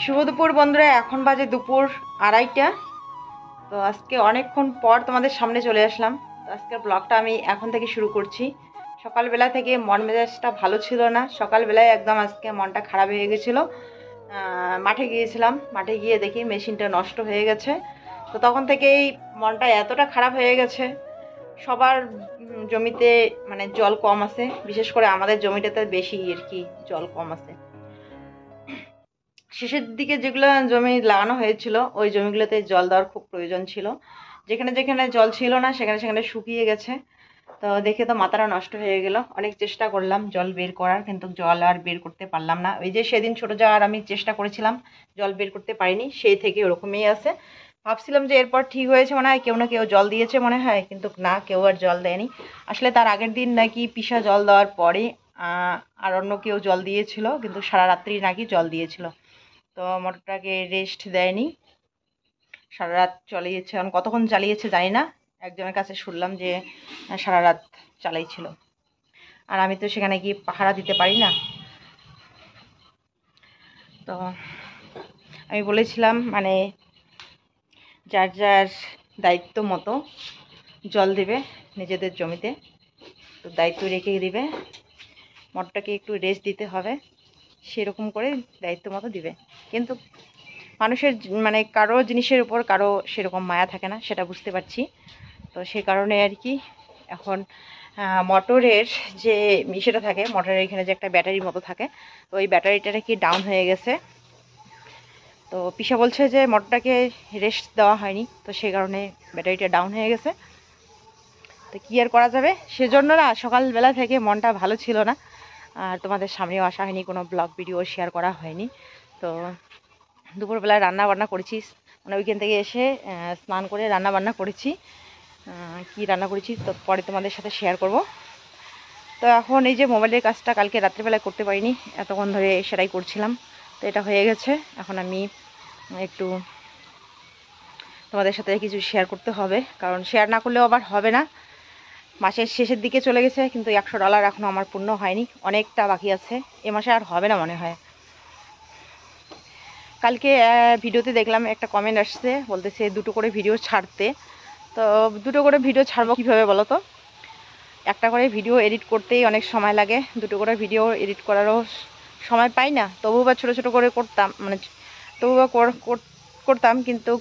শুভ দুপুর বন্ধুরা, এখন বাজে দুপুর 2:30। তো আজকে অনেকক্ষণ পর তোমাদের সামনে চলে আসলাম। তো আজকের ব্লগটা আমি এখন থেকে শুরু করছি। সকালবেলা থেকে মন মেজাজটা ভালো ছিল না, সকালবেলায় একদম আজকে মনটা খারাপ হয়ে গেছিলো। মাঠে গিয়েছিলাম, মাঠে গিয়ে দেখি মেশিনটা নষ্ট হয়ে গেছে। তো তখন থেকেই মনটা এতটা খারাপ হয়ে গেছে। সবার জমিতে মানে জল কম আছে, বিশেষ করে আমাদের জমিটাতে বেশি আর কি জল কম আছে। শেষের দিকে যেগুলো জমি লাগানো হয়েছিল ওই জমিগুলোতে জল দেওয়ার খুব প্রয়োজন ছিল। যেখানে যেখানে জল ছিল না সেখানে সেখানে শুকিয়ে গেছে। তো দেখে তো মাথাটা নষ্ট হয়ে গেল। অনেক চেষ্টা করলাম জল বের করার, কিন্তু জল আর বের করতে পারলাম না। ওই যে সেদিন ছোটো যাওয়ার আমি চেষ্টা করেছিলাম, জল বের করতে পারিনি, সেই থেকে ওরকমই আছে। ভাবছিলাম যে এরপর ঠিক হয়েছে মনে হয়, কেউ না কেউ জল দিয়েছে মনে হয়, কিন্তু না, কেউ আর জল দেয়নি। আসলে তার আগের দিন নাকি পিসা জল দেওয়ার পরে আর অন্য কেউ জল দিয়েছিল, কিন্তু সারা রাত্রি নাকি জল দিয়েছিল। তো মোটরটাকে রেস্ট দেয়নি, সারা রাত চালিয়েছে। এখন কতক্ষণ চালিয়েছে জানি না, একজনের কাছে শুনলাম যে সারা রাত চালাইছিল। আর আমি তো সেখানে গিয়ে পাহারা দিতে পারি না। তো আমি বলেছিলাম মানে যার যার দায়িত্ব মতো জল দেবে নিজেদের জমিতে, তো দায়িত্ব রেখে দিবে। মোটরটাকে একটু রেস্ট দিতে হবে, সেরকম করে দায়িত্ব মতো দিবে। কিন্তু মানুষের মানে কারো জিনিসের উপর কারো সেরকম মায়া থাকে না, সেটা বুঝতে পারছি। তো সে কারণে আর কি এখন মোটরের যে ইসেটা থাকে, মোটরের এখানে যে একটা ব্যাটারির মতো থাকে, তো ওই ব্যাটারিটা কি ডাউন হয়ে গেছে। তো পিসা বলছে যে মোটরটাকে রেস্ট দেওয়া হয়নি, তো সেই কারণে ব্যাটারিটা ডাউন হয়ে গেছে। তো কী আর করা যাবে, সেজন্য না সকালবেলা থেকে মনটা ভালো ছিল না। আর তোমাদের সামনেও আসা হয়নি, কোনো ব্লগ ভিডিও শেয়ার করা হয়নি। তো দুপুরবেলায় রান্না বান্না করেছি, মানে ওইখান থেকে এসে স্নান করে রান্না বান্না করেছি। কি রান্না করেছি তো পরে তোমাদের সাথে শেয়ার করব। তো এখন এই যে মোবাইলের কাজটা কালকে রাত্রিবেলায় করতে পারিনি, এতক্ষণ ধরে সেটাই করছিলাম। তো এটা হয়ে গেছে, এখন আমি একটু তোমাদের সাথে কিছু শেয়ার করতে হবে, কারণ শেয়ার না করলেও আবার হবে না। মাসের শেষের দিকে চলে গেছে, কিন্তু $100 এখনও আমার পূর্ণ হয়নি, অনেকটা বাকি আছে। এ মাসে আর হবে না মনে হয়। কালকে ভিডিওতে দেখলাম একটা কমেন্ট আসছে, বলতেছে 2টো করে ভিডিও ছাড়তে। তো 2টো করে ভিডিও ছাড়বো কীভাবে বলো তো? একটা করে ভিডিও এডিট করতেই অনেক সময় লাগে, 2টো করে ভিডিও এডিট করারও সময় পাই না। তবু বা ছোটো ছোটো করে করতাম, মানে তবু বা করতাম, কিন্তু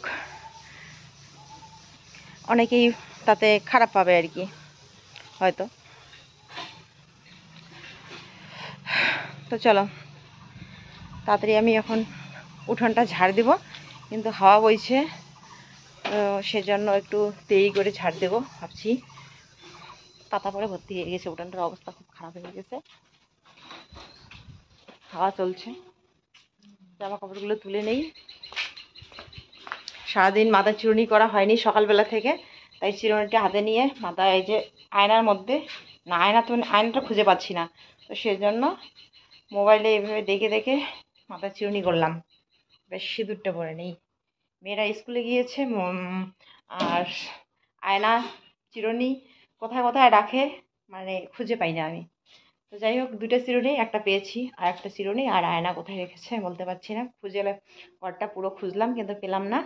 অনেকেই তাতে খারাপ পাবে আর কি হয়তো। তো চলো তাড়াতাড়ি আমি এখন উঠোনটা ঝাড় দেব, কিন্তু হাওয়া বইছে, তো সেজন্য একটু দেরি করে ঝাড় দেবো ভাবছি। পাতা পরে ভর্তি হয়ে গেছে, উঠানটার অবস্থা খুব খারাপ হয়ে গেছে। হাওয়া চলছে, জামা কাপড়গুলো তুলে নেই। সারাদিন মাথা চিরুনি করা হয়নি সকালবেলা থেকে, তাই চিরুনিটা হাতে নিয়ে মাথা, এই যে আয়নার মধ্যে, না আয়না তো আয়নাটা খুঁজে পাচ্ছি না, তো সেজন্য মোবাইলে এভাবে দেখে দেখে মাথা চিরুনি করলাম। বেশ সিঁদুরটা পরে নেই, মেয়েরা স্কুলে গিয়েছে। আর আয়না চিরুনি কোথায় কোথায় রাখে মানে খুঁজে পাই না আমি। তো যাই হোক, 2টা চিরুনি, একটা পেয়েছি, আর একটা চিরুনি আর আয়না কোথায় রেখেছে বলতে পারছি না। খুঁজে ঘরটা পুরো খুঁজলাম, কিন্তু পেলাম না।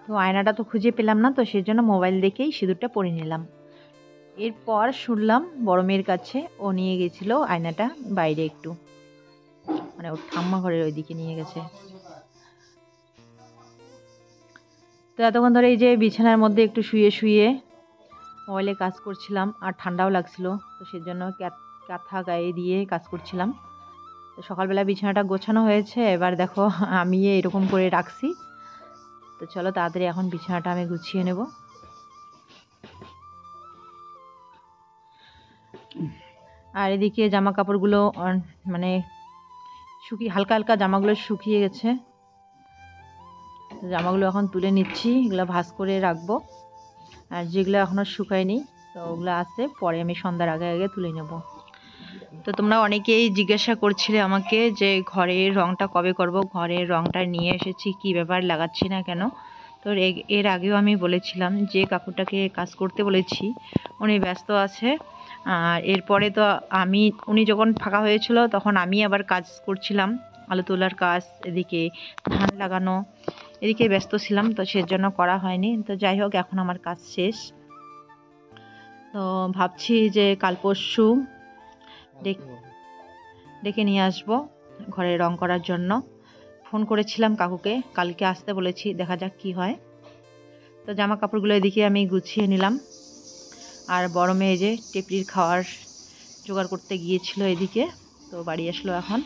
তো আয়নাটা তো খুঁজে পেলাম না, তো সেই জন্য মোবাইল দেখেই সিঁদুরটা পরে নিলাম। এরপর শুনলাম বড় মেয়ের কাছে ও নিয়ে গেছিল আয়নাটা বাইরে, একটু মানে ওর ঠাম্মা ঘরের ওইদিকে নিয়ে গেছে। তো এতক্ষণ ধরে এই যে বিছানার মধ্যে একটু শুয়ে শুয়ে মোবাইলে কাজ করছিলাম, আর ঠান্ডাও লাগছিল, তো সেজন্য কাঁথা গায়ে দিয়ে কাজ করছিলাম। তো সকালবেলা বিছানাটা গোছানো হয়েছে, এবার দেখো আমি এরকম করে রাখছি। তো চলো তাড়াতাড়ি এখন বিছানাটা আমি গুছিয়ে নেব। আর এদিকে জামা কাপড়গুলো মানে হালকা হালকা জামাগুলো শুকিয়ে গেছে। জামাগুলো এখন তুলে নিচ্ছি, এগুলো ভাঁজ করে রাখবো। আর যেগুলো এখনও শুকায়নি তো ওগুলো আছে, পরে আমি সন্ধ্যার আগে আগে তুলে নেব। তো তোমরা অনেকেই জিজ্ঞাসা করছিলে আমাকে যে ঘরের রঙটা কবে করব। ঘরের রঙটা নিয়ে এসেছি, কি ব্যাপার লাগাচ্ছি না কেন। তো এর আগেও আমি বলেছিলাম যে কাকুটাকে কাজ করতে বলেছি, উনি ব্যস্ত আছে। আর এরপরে তো উনি যখন ফাঁকা হয়েছিল তখন আমি আবার কাজ করছিলাম, আলু তোলার কাজ, এদিকে ধান লাগানো, এদিকে ব্যস্ত ছিলাম, তো সেজন্য করা হয়নি। তো যাই হোক, এখন আমার কাজ শেষ। তো ভাবছি যে কাল পরশু ডেকে নিয়ে আসবো ঘরে রং করার জন্য। ফোন করেছিলাম কাকুকে, কালকে আসতে বলেছি, দেখা যাক কি হয়। তো জামা কাপড়গুলো এদিকে আমি গুছিয়ে নিলাম। আর বড় মেয়ে যে টেপরির খাওয়ার জোগাড় করতে গিয়েছিল এদিকে, তো বাড়ি আসলো এখন।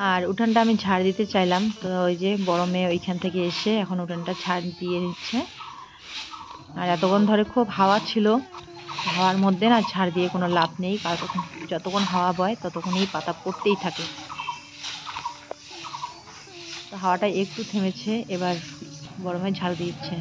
আর উঠানটা আমি ঝাড় দিতে চাইলাম, তো ওই যে বড় মেয়ে ওইখান থেকে এসে এখন উঠানটা ঝাড় দিয়ে নিচ্ছে। আর এতক্ষণ ধরে খুব হাওয়া ছিল, হাওয়ার মধ্যে না ঝাড় দিয়ে কোনো লাভ নেই, কারণ যতক্ষণ হাওয়া বয় ততক্ষণই পাতা পড়তেই থাকে। তো হাওয়াটা একটু থেমেছে, এবার বড় মেয়ে ঝাড় দিচ্ছে।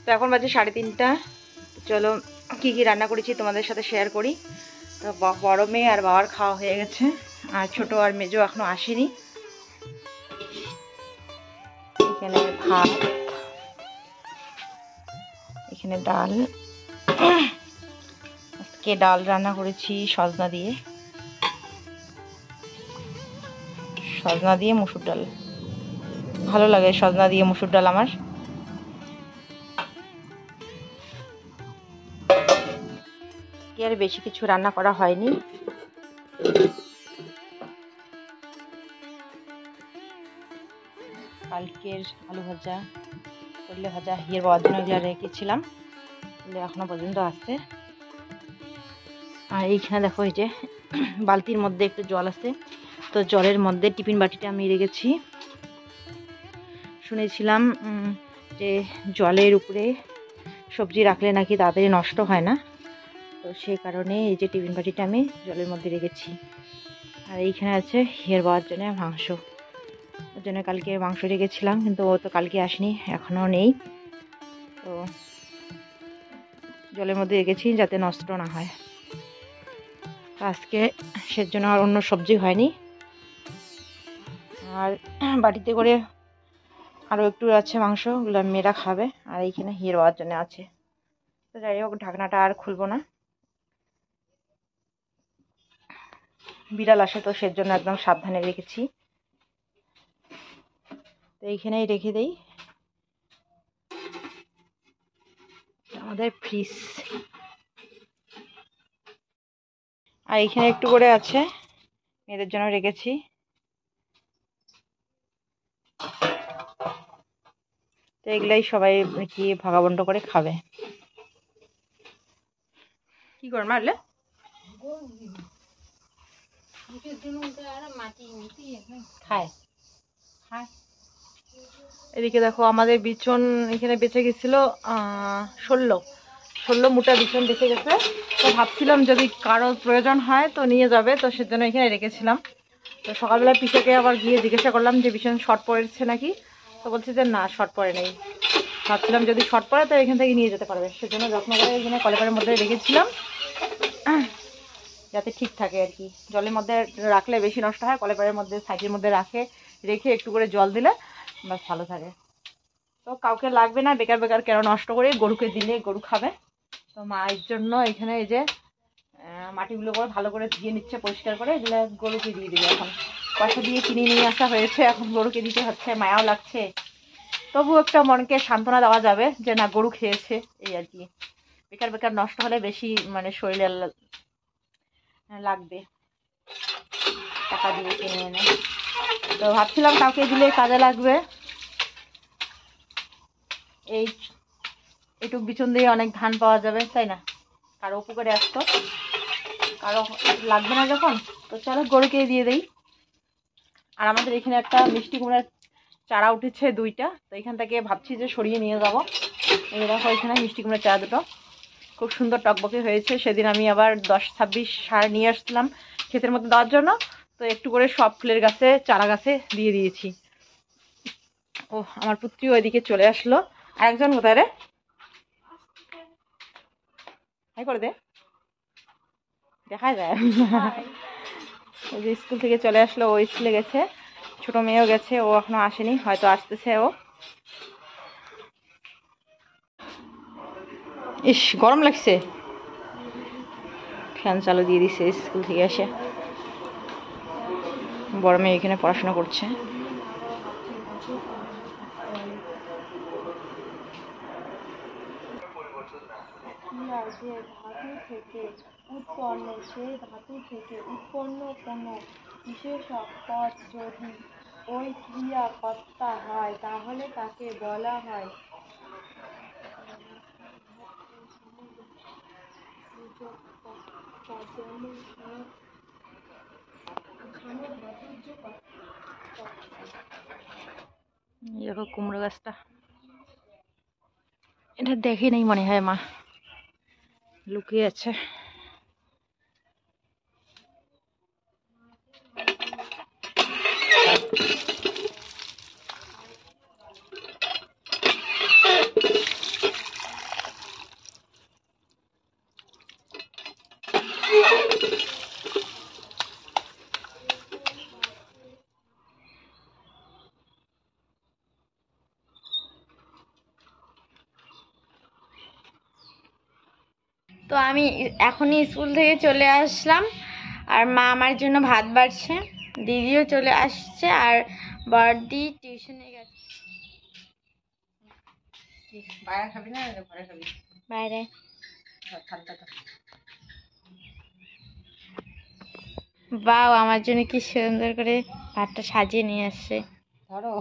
তো এখন বাজে 3:30। চলো কি কি রান্না করেছি তোমাদের সাথে শেয়ার করি। তো বড় মেয়ে আর বাবার খাওয়া হয়ে গেছে, আর ছোট আর মেজো এখনো আসেনি। এখানে ভাত, এখানে ডাল, আজকে ডাল রান্না করেছি সজনা দিয়ে মুসুর ডাল। ভালো লাগে সজনা দিয়ে মুসুর ডাল আমার। আর বেশি কিছু রান্না করা হয়নি। কালকের আলু ভাজা, করলে ভাজা, হিয়ের বাবার জন্য এগুলো রেখেছিলাম, এখনো পর্যন্ত আছে। আর এইখানে দেখো, এই যে বালতির মধ্যে একটু জল আছে, তো জলের মধ্যে টিফিন বাটিটা আমি রেখেছি। শুনেছিলাম যে জলের উপরে সবজি রাখলে নাকি তাড়াতাড়ি নষ্ট হয় না, তো সেই কারণে এই যে টিফিন বাটিটা আমি জলের মধ্যে রেখেছি। আর এইখানে আছে হিয়ের বাবার জন্য মাংস, ওর জন্য কালকে মাংস রেখেছিলাম, কিন্তু ও তো কালকে আসেনি, এখনও নেই, তো জলের মধ্যে রেখেছি যাতে নষ্ট না হয়। আজকে সেজন্য আর অন্য সবজি হয়নি। আর বাটিতে করে আরও একটু আছে মাংস, ওগুলো মেয়েরা খাবে। আর এইখানে হিয়ের বাবার জন্য আছে। তো যাই হোক, ঢাকনাটা আর খুলবো না, বিড়াল আসে, তো সেজন্য একদম সাবধানে রেখেছি। তো এইখানেই রেখে দেই আমাদের ফ্রিজ। আর এইখানে একটু করে আছে, মেয়েদের জন্য রেখেছি। তো এগুলাই সবাই কি ভাগাবন্ড করে খাবে। কি কর মারলে খায় খায়। এদিকে দেখো আমাদের বিচন এখানে বেঁচে গেছিল 16 মুঠা বিচন বেঁচে গেছে। তো ভাবছিলাম যদি কারো প্রয়োজন হয় তো নিয়ে যাবে, তো সেজন্য এখানে রেখেছিলাম। তো সকালবেলা পিসাকে আবার গিয়ে জিজ্ঞাসা করলাম যে বিচন শর্ট পড়েছে নাকি, তো বলছে যে না শর্ট পড়ে নেই। ভাবছিলাম যদি শর্ট পড়ে তো এখান থেকে নিয়ে যেতে পারবে, সেজন্য যত্ন করে এখানে কলেপারের মধ্যে রেখেছিলাম যাতে ঠিক থাকে আর কি। জলের মধ্যে রাখলে বেশি নষ্ট হয়, কলেপারের মধ্যে সাইডের মধ্যে রেখে একটু করে জল দিলে বাস ভালো থাকে। তো কাউকে লাগবে না, বেকার বেকার কেন নষ্ট করে, গরুকে দিলে গরু খাবে। তো মায়ের জন্য এখানে এই যে মাটিগুলো করে ভালো করে ধুয়ে নিচ্ছে পরিষ্কার করে, এগুলো গরুকে দিয়ে দিবে। এখন পয়সা দিয়ে কিনে নিয়ে আসা হয়েছে, এখন গরুকে দিতে হচ্ছে, মায়াও লাগছে। তবু একটা মনকে সান্ত্বনা দেওয়া যাবে যে না গরু খেয়েছে, এই আর কি। বেকার বেকার নষ্ট হলে বেশি মানে শরীরে লাগবে, টাকা দিয়ে কিনে এনে। তো ভাবছিলাম কাউকে দিলে কাজে লাগবে। এইটুক বিচন দিয়ে অনেক ধান পাওয়া যাবে, তাই না? কারো উপকারে আসতো, কারো লাগবে না যখন, তো চলো গরুকে দিয়ে দেই। আর আমাদের এখানে একটা মিষ্টি কুমড়ার চারা উঠেছে 2টা, তো এখান থেকে ভাবছি যে সরিয়ে নিয়ে যাবো। এই দেখো এখানে মিষ্টি কুমড়ার চারা দুটো খুব সুন্দর টকবকে হয়েছে। সেদিন আমি আবার 10-26 সার নিয়ে আসছিলাম ক্ষেতের মধ্যে দেওয়ার জন্য, তো একটু করে সব ফুলের গাছে চারা গাছে দিয়ে দিয়েছি। ও আমার পুত্রীও ওইদিকে চলে আসলো। আর একজন কোথায় রে? হাই করে দে, দেখা যায়। ওই যে স্কুল থেকে চলে আসলো, ও স্কুলে গেছে। ছোট মেয়েও গেছে, ও এখনো আসেনি, হয়তো আসতেছে ও। ইস গরম লাগছে, ফ্যান চালু দিয়ে দিছে স্কুল থেকে এসে। বড় মেয়ে এখানে পড়াশোনা করছে। যে ধাতু থেকে উৎপন্ন, সেই ধাতু থেকে উৎপন্ন কোনো বিশেষ পদ যদি ওই ক্রিয়াকর্তা হয় তাহলে তাকে বলা হয় এরকম। কুমড়ো গাছটা এটা দেখে নেই মনে হয়, মা লুকিয়ে আছে। তো আমি এখনই স্কুল থেকে চলে আসলাম, আর মা আমার জন্য ভাত বাড়ছে, দিদিও চলে আসছে, আর বড়দি টিউশনে গেছে। বাইরে খাবি না ঘরে খাবি? বাইরে। বাও আমার জন্য কি সুন্দর করে ভাতটা সাজিয়ে নিয়ে আসছে। ধরো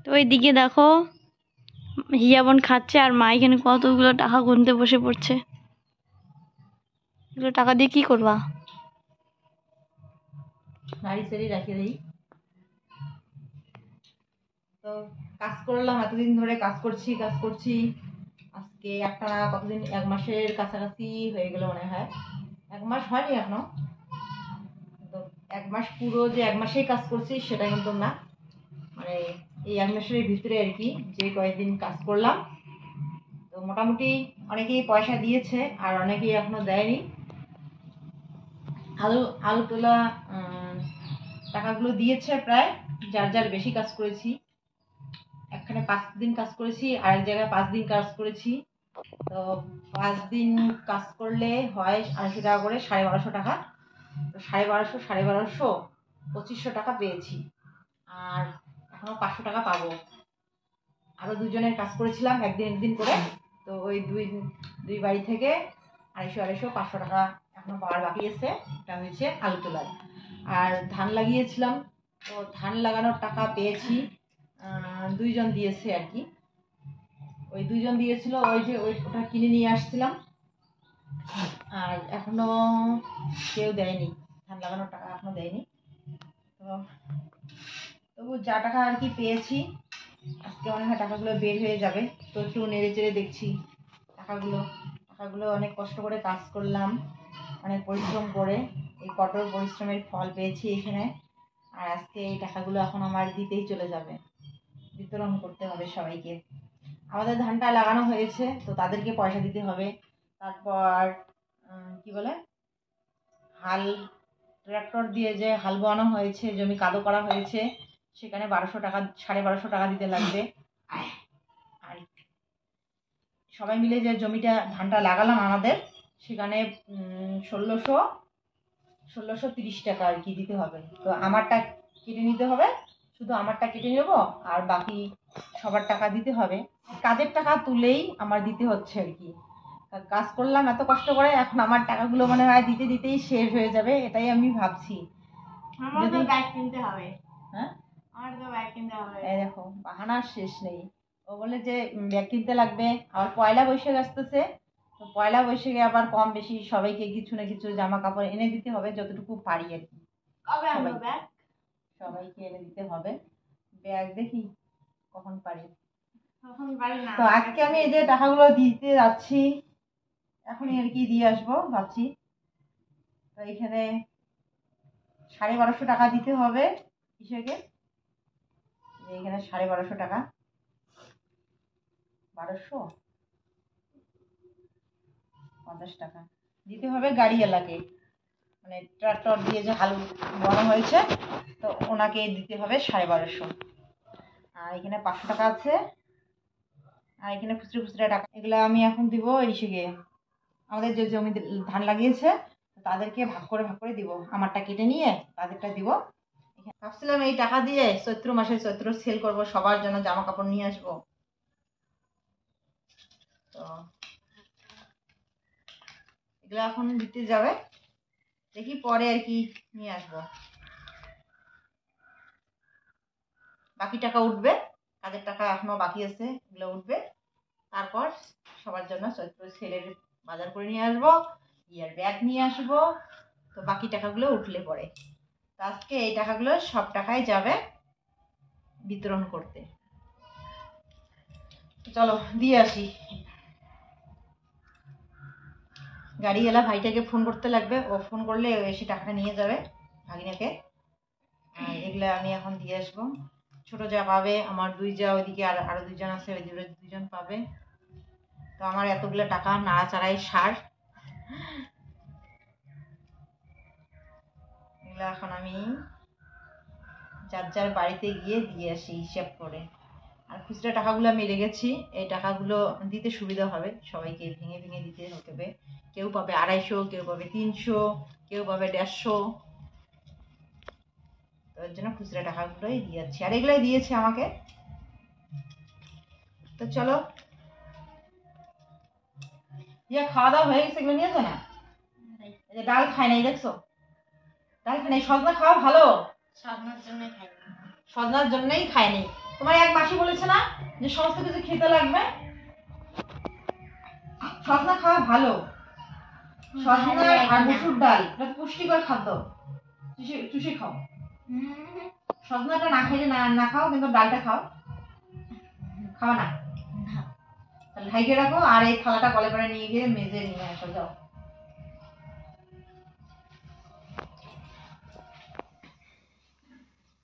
তো ওইদিকে দেখো হিয়া বোন খাচ্ছে, আর মা এখানে কতগুলো টাকা গুনতে বসে পড়ছে। এগুলো টাকা দিয়ে কি করবা? নাড়ি সারি রেখে দিই। তো কাজ করলাম, এতদিন ধরে কাজ করছি আজকে একটা কতদিন 1 মাসের কাছাকাছি হয়ে গেল মনে হয়। 1 মাস হয়নি এখনো। তো 1 মাস পুরো যে 1 মাসেই কাজ করছি সেটা কিন্তু না, মানে এই 1 মাসের ভিতরে আর কি যে কয়েকদিন কাজ করলাম। তো মোটামুটি অনেকেই পয়সা দিয়েছে আর অনেকেই এখনো দেয়নি। আলু তোলা টাকাগুলো দিয়েছে প্রায়, যার যার বেশি কাজ করেছি। একখানে 5 দিন কাজ করেছি, আরেক জায়গায় 5 দিন কাজ করেছি। তো 5 দিন কাজ করলে হয় 250 টাকা করে, 1250 টাকা। তো 1250 1250 2500 টাকা পেয়েছি, আর এখনও 500 টাকা পাবো। আরও দুজনের কাজ করেছিলাম একদিন করে, তো ওই দুই বাড়ি থেকে 250 500 টাকা এখনও পাওয়ার বাকি আছে। এটা হয়েছে আলু তোলার। আর ধান লাগিয়েছিলাম, তো ধান লাগানোর টাকা পেয়েছি, দুইজন দিয়েছে আর কি। ওই দুইজন দিয়েছিল, ওটা কিনে নিয়ে আসছিলাম, আর এখনো কেউ দেয়নি, ধান লাগানোর টাকা এখনো দেয়নি। তো তবু যা টাকা আর কি পেয়েছি, আজকে মনে হয় টাকাগুলো বের হয়ে যাবে। তো একটু নেড়ে চেড়ে দেখছি টাকাগুলো অনেক কষ্ট করে কাজ করলাম, অনেক পরিশ্রম করে এই কঠোর পরিশ্রমের ফল পেয়েছি এখানে। আর আজকে এই টাকাগুলো এখন আমার দিতেই চলে যাবে, বিতরণ করতে হবে সবাইকে। আমাদের ধানটা লাগানো হয়েছে, তো তাদেরকে পয়সা দিতে হবে। তারপর কি বলে, ট্রাক্টর দিয়ে যে হাল বোয়ানো হয়েছে, জমি কাদো করা হয়েছে, সেখানে 1200 টাকা 1250 টাকা দিতে লাগবে। আর সবাই মিলে যে জমিটা ধানটা লাগালাম আমাদের, সেখানে 1630 টাকা আর কি দিতে হবে। তো আমারটা কেটে নিতে হবে, শুধু আমারটা কেটে নেবো, আর বাকি সবার টাকা দিতে হবে। কাজের টাকা তুলেই আমার দিতে হচ্ছে আর কি। কাজ করলাম এত কষ্ট করে, এখন আমার টাকাগুলো মনে হয় দিতে দিতেই শেষ হয়ে যাবে, এটাই আমি ভাবছি। আমারও তো ব্যাগ কিনতে হবে। হ্যাঁ, আমার তো ব্যাগ কিনতে হবে। এই দেখো বাহানার শেষ নেই। ও বলে যে ব্যাগ কিনতে লাগবে, আবার পয়লা বৈশাখ আসতেছে, তো পয়লা বৈশাখে আবার কম বেশি সবাইকে কিছু না কিছু জামা কাপড় এনে দিতে হবে, যতটুকু পারি আর কি। কবে আনবো ব্যাগ? সবাইকে এনে দিতে হবে ব্যাগ, দেখি কখন পারি। তখন পারি না। তো আজকে আমি এই যে টাকাগুলো দিতে যাচ্ছি, এখনই আর কি দিয়ে আসবো ভাবছি। তো এখানে 1250 টাকা দিতে হবে কৃষকে, এখানে 1250 টাকা, 1250 টাকা দিতে হবে গাড়িওয়ালাকে, মানে ট্রাক্টর দিয়ে যে হাল বোয়ানো হয়েছে, তো ওনাকে দিতে হবে 1250। আর এখানে 500 টাকা আছে, আর এখানে খুচরো খুচরা টাকা, এগুলো আমি এখন দিব ইসেকে, আমাদের যে জমিতে ধান লাগিয়েছে তাদেরকে ভাগ করে দিব। আমারটা কেটে নিয়ে তাদেরটা দিব। ভাবছিলাম এই টাকা দিয়ে চৈত্র মাসে চৈত্র সেল করব, সবার জন্য জামা কাপড় নিয়ে আসবো। তো এগুলো এখন দিতে যাবে, দেখি পরে আর কি নিয়ে আসবো। বাকি টাকা উঠবে, কাজের টাকা এখনো বাকি আছে, এগুলো উঠবে, তারপর সবার জন্য চৈত্র সেলের বাজার করে নিয়ে আসবো, ইয়ার ব্যাগ নিয়ে আসবো। তো বাকি টাকাগুলো উঠলে পরে, তো আজকে এই টাকাগুলো সব টাকাই যাবে বিতরণ করতে। চলো দিয়ে আসি। গাড়িওয়ালা ভাইটাকে ফোন করতে লাগবে, ও ফোন করলে এসে টাকাটা নিয়ে যাবে ভাগিনাকে। আর এগুলো আমি এখন দিয়ে আসবো। ছোট যা পাবে, আমার দুই যা, ওইদিকে আরো দুইজন আছে, ওই দুজন পাবে। তো আমার এতগুলো টাকা নাড়াচাড়াই সার, এগুলো এখন আমি যার যার বাড়িতে গিয়ে দিয়ে আসি হিসাব করে। আর খুচরা টাকাগুলো আমি রেখেছি, এই টাকাগুলো দিতে সুবিধা হবে, সবাইকে ভেঙে ভেঙে দিতে হবে। কেউ পাবে 250, কেউ পাবে 300, কেউ পাবে 150। তো এর জন্য খুচরা টাকাগুলোই দিয়ে যাচ্ছি, আর এগুলোই দিয়েছে আমাকে। তো চলো, ইয়ে খাওয়া দাওয়া হয়ে গেছে, এগুলো নিয়েছো না? এই যে ডাল খায় নাই, দেখছো ডাল খায় নাই। সজনা খাওয়া ভালো, সজনার জন্যই খায়নি। তোমার এক মাসি বলেছে না যে সমস্ত কিছু খেতে লাগবে, সজনা খাওয়া ভালো। সজনা আর মসুর ডাল, এটা পুষ্টিকর খাদ্য, চুষে খাও। সজনাটা না খাইলে না খাও, কিন্তু ডালটা খাও। খাও না? তাহলে ঢাইকে রাখো, আর এই থালাটা কলে করে নিয়ে গিয়ে মেজে নিয়ে আসো, যাও।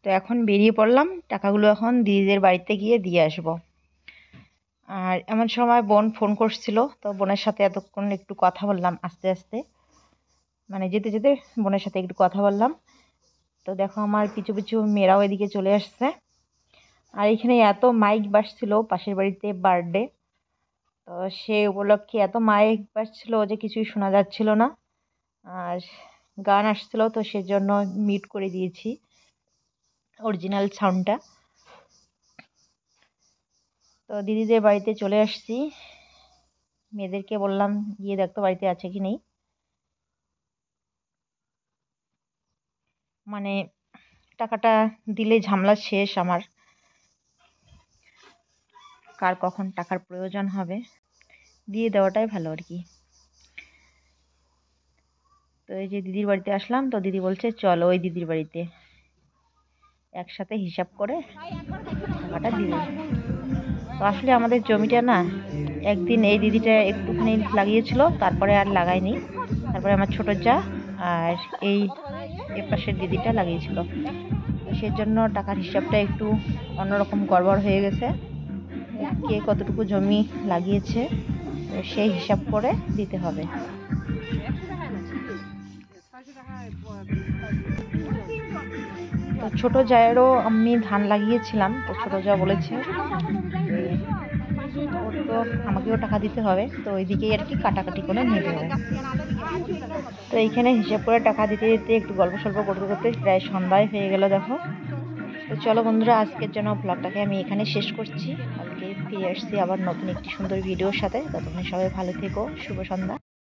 তো এখন বেরিয়ে পড়লাম, টাকাগুলো এখন দিদিদের বাড়িতে গিয়ে দিয়ে আসবো। আর এমন সময় বোন ফোন করছিল, তো বোনের সাথে এতক্ষণ একটু কথা বললাম আস্তে আস্তে, মানে যেতে যেতে বোনের সাথে একটু কথা বললাম। তো দেখো আমার পিছু পিছু মেয়েরাও এদিকে চলে আসছে। আর এখানে এত মাইক বাজছিল, পাশের বাড়িতে বার্থডে, তো সে উপলক্ষে এত মাইক বাজছিল যে কিছুই শোনা যাচ্ছিল না। আর গান আসছিল, তো সেজন্য মিউট করে দিয়েছি। অরিজিনাল সাউন্ডটা। তো দিদিদের বাড়িতে চলে আসছি, মেয়েদেরকে বললাম গিয়ে দেখতো বাড়িতে আছে কি নেই। মানে টাকাটা দিলে ঝামেলা শেষ আমার, কার কখন টাকার প্রয়োজন হবে দিয়ে দেওয়াটাই ভালো আর কি। তো এই যে দিদির বাড়িতে আসলাম, তো দিদি বলছে চলো ওই দিদির বাড়িতে, একসাথে হিসাব করে টাকাটা দিবে। তো আসলে আমাদের জমিটা না, একদিন এই দিদিটা একটুখানি লাগিয়েছিল, তারপরে আর লাগায়নি। তারপরে আমার ছোট যা আর এই এপাশের দিদিটা লাগিয়েছিল, সেজন্য টাকার হিসাবটা একটু অন্যরকম গড়বড় হয়ে গেছে। কে কতটুকু জমি লাগিয়েছে সেই হিসাব করে দিতে হবে। তো ছোট জায়েরও আমি ধান লাগিয়েছিলাম, তো ছোট যা বলেছে ওর তো আমাকেও টাকা দিতে হবে, তো ওইদিকেই আর কি কাটাকাটি করে নিয়ে যাবো। তো এইখানে হিসাব করে টাকা দিতে দিতে একটু গল্প সল্প করতে করতে প্রায় সন্ধ্যায় হয়ে গেল দেখো। তো চলো বন্ধুরা, আজকের জন্য ব্লগটাকে আমি এখানে শেষ করছি। কালকে ফিরে আসছি আবার নতুন একটি সুন্দর ভিডিওর সাথে। ততক্ষণ সবাই ভালো থেকো, শুভ সন্ধ্যা।